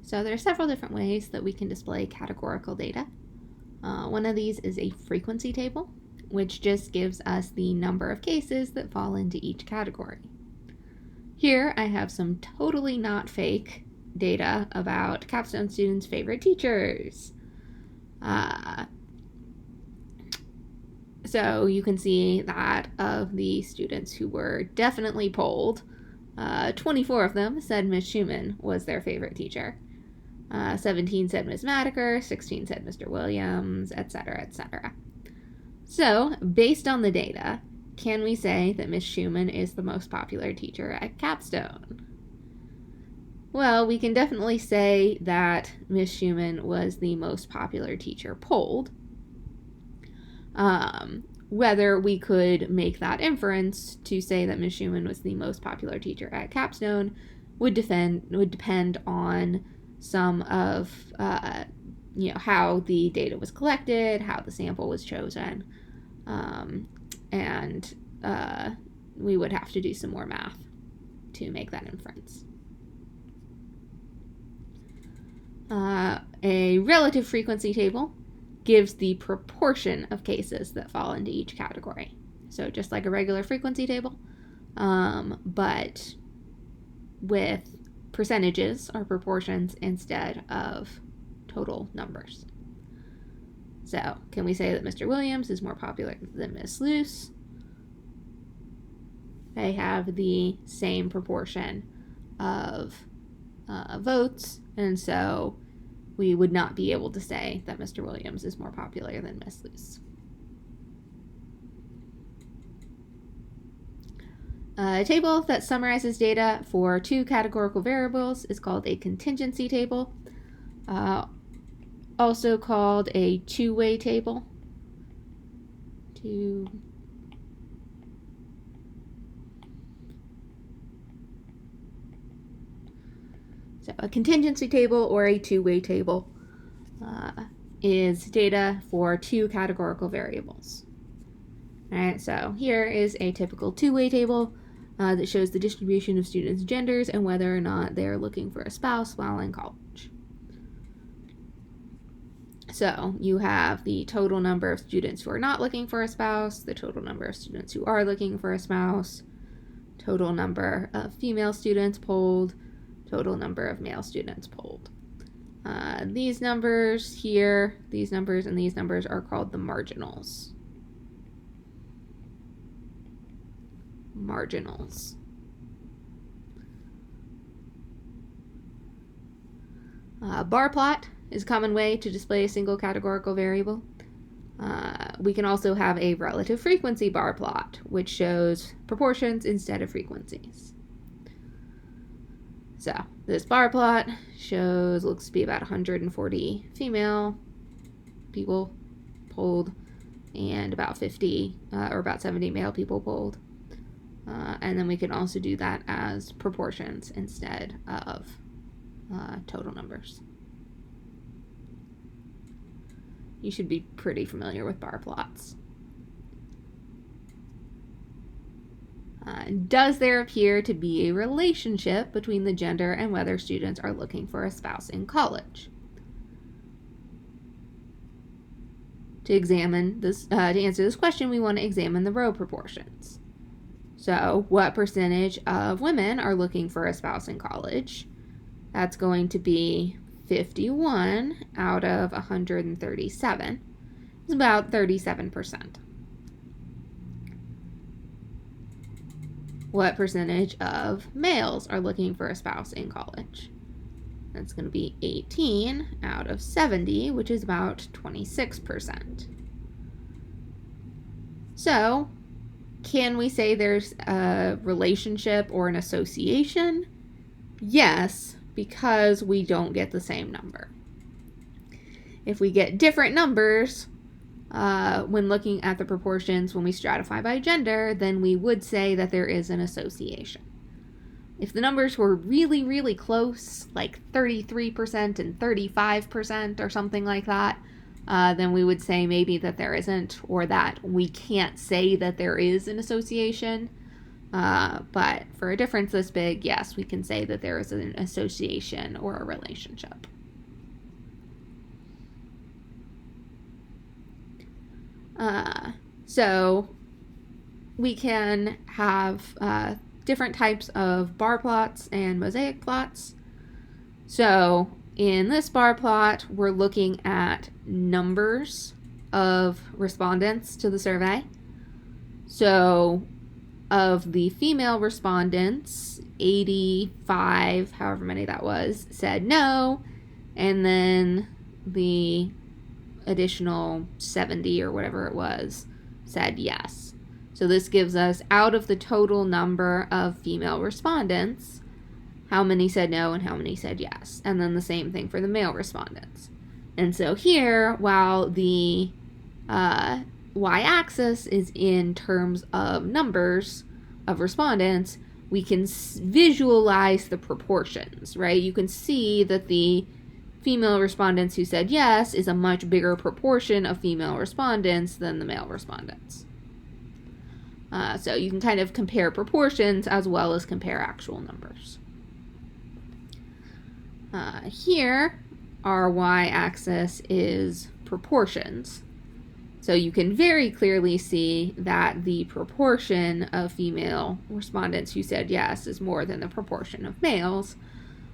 So there are several different ways that we can display categorical data. One of these is a frequency table, which just gives us the number of cases that fall into each category. Here I have some totally not fake data about capstone students' favorite teachers. So you can see that of the students who were definitely polled, 24 of them said Miss Schumann was their favorite teacher. 17 said Miss Madiker, 16 said Mr. Williams, etc., etc. So, based on the data, can we say that Miss Schumann is the most popular teacher at Capstone? Well, we can definitely say that Miss Schumann was the most popular teacher polled. Whether we could make that inference to say that Miss Schumann was the most popular teacher at Capstone would depend on some of how the data was collected, how the sample was chosen, and we would have to do some more math to make that inference. A relative frequency table gives the proportion of cases that fall into each category. So just like a regular frequency table, but with percentages or proportions instead of total numbers. So can we say that Mr. Williams is more popular than Miss Luce? They have the same proportion of votes, and so we would not be able to say that Mr. Williams is more popular than Miss Luce. A table that summarizes data for two categorical variables is called a contingency table, also called a two-way table. So a contingency table or a two-way table is data for two categorical variables. All right, so here is a typical two-way table that shows the distribution of students' genders and whether or not they're looking for a spouse while in college. So you have the total number of students who are not looking for a spouse, the total number of students who are looking for a spouse, total number of female students polled, total number of male students polled. These numbers here, these numbers and these numbers are called the marginals. Bar plot is a common way to display a single categorical variable. We can also have a relative frequency bar plot, which shows proportions instead of frequencies. So this bar plot looks to be about 140 female people polled and about 50 or about 70 male people polled. And then we can also do that as proportions instead of total numbers. You should be pretty familiar with bar plots. Does there appear to be a relationship between the gender and whether students are looking for a spouse in college? To answer this question, we want to examine the row proportions. So, what percentage of women are looking for a spouse in college? That's going to be 51 out of 137. It's about 37%. What percentage of males are looking for a spouse in college? That's going to be 18 out of 70, which is about 26%. So, can we say there's a relationship or an association? Yes, because we don't get the same number. If we get different numbers when looking at the proportions when we stratify by gender, then we would say that there is an association. If the numbers were really, really close, like 33% and 35% or something like that, then we would say maybe that there isn't, or that we can't say that there is an association. But for a difference this big, yes, we can say that there is an association or a relationship. So we can have different types of bar plots and mosaic plots. So in this bar plot, we're looking at numbers of respondents to the survey. So of the female respondents, 85, however many that was, said no, and then the additional 70 or whatever it was said yes. So this gives us, out of the total number of female respondents, how many said no and how many said yes. And then the same thing for the male respondents. And so here, while the y-axis is in terms of numbers of respondents, we can visualize the proportions, right? You can see that the female respondents who said yes is a much bigger proportion of female respondents than the male respondents. So you can kind of compare proportions as well as compare actual numbers. Here, our y-axis is proportions. So you can very clearly see that the proportion of female respondents who said yes is more than the proportion of males,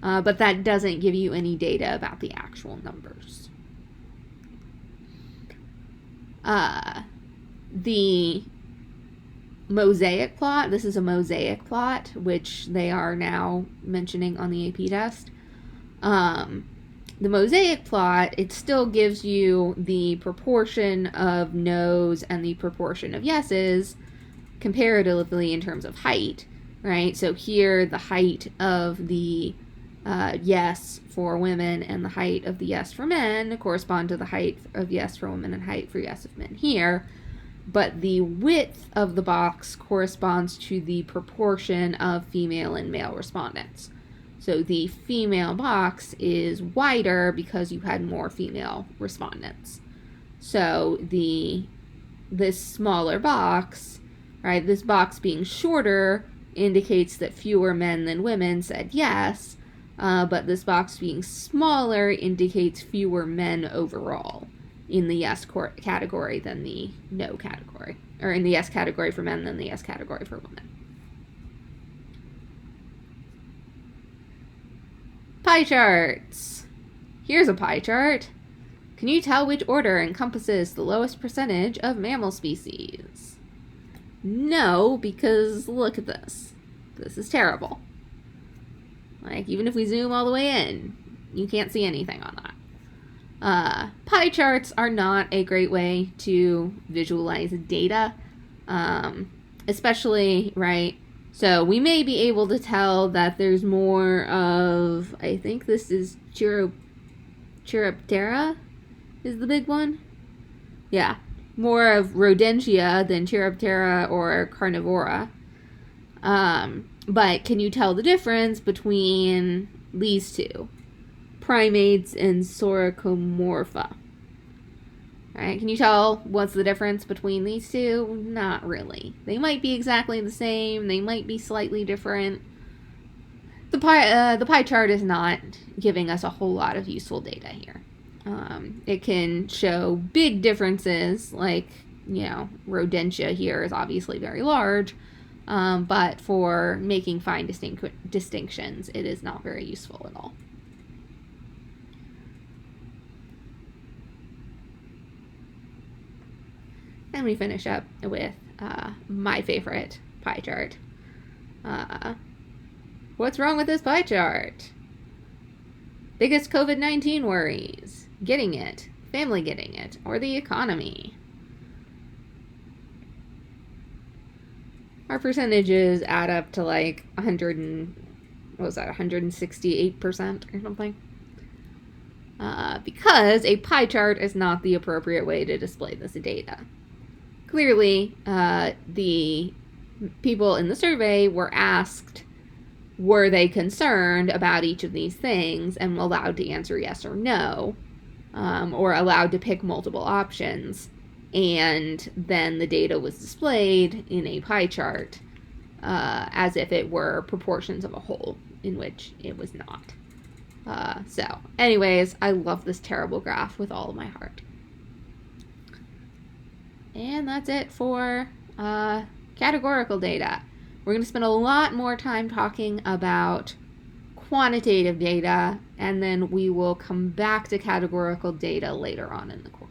but that doesn't give you any data about the actual numbers. The mosaic plot, this is a mosaic plot, which they are now mentioning on the AP test. The mosaic plot, it still gives you the proportion of no's and the proportion of yeses comparatively in terms of height, right? So here the height of the yes for women and the height of the yes for men correspond to the height of yes for women and height for yes of men here. But the width of the box corresponds to the proportion of female and male respondents. So the female box is wider because you had more female respondents. So this smaller box, right, this box being shorter indicates that fewer men than women said yes, but this box being smaller indicates fewer men overall in the yes category than the no category, or in the yes category for men than the yes category for women. Pie charts. Here's a pie chart. Can you tell which order encompasses the lowest percentage of mammal species? No, because look at this. This is terrible. Like, even if we zoom all the way in, you can't see anything on that. Pie charts are not a great way to visualize data, especially, right? So we may be able to tell that there's more of, I think this is Chiroptera is the big one. Yeah, more of Rodentia than Chiroptera or Carnivora. But can you tell the difference between these two? Primates and Soricomorpha. Right? Can you tell what's the difference between these two? Not really. They might be exactly the same. They might be slightly different. The pie chart is not giving us a whole lot of useful data here. It can show big differences, like, Rodentia here is obviously very large, but for making fine distinctions, it is not very useful at all. And we finish up with my favorite pie chart. What's wrong with this pie chart? Biggest COVID-19 worries. Getting it. Family getting it. Or the economy. Our percentages add up to like 168% or something. Because a pie chart is not the appropriate way to display this data. Clearly, the people in the survey were asked, were they concerned about each of these things, and allowed to answer yes or no, or allowed to pick multiple options, and then the data was displayed in a pie chart. as if it were proportions of a whole, in which it was not. So, anyways, I love this terrible graph with all of my heart. And that's it for categorical data. We're going to spend a lot more time talking about quantitative data, and then we will come back to categorical data later on in the course.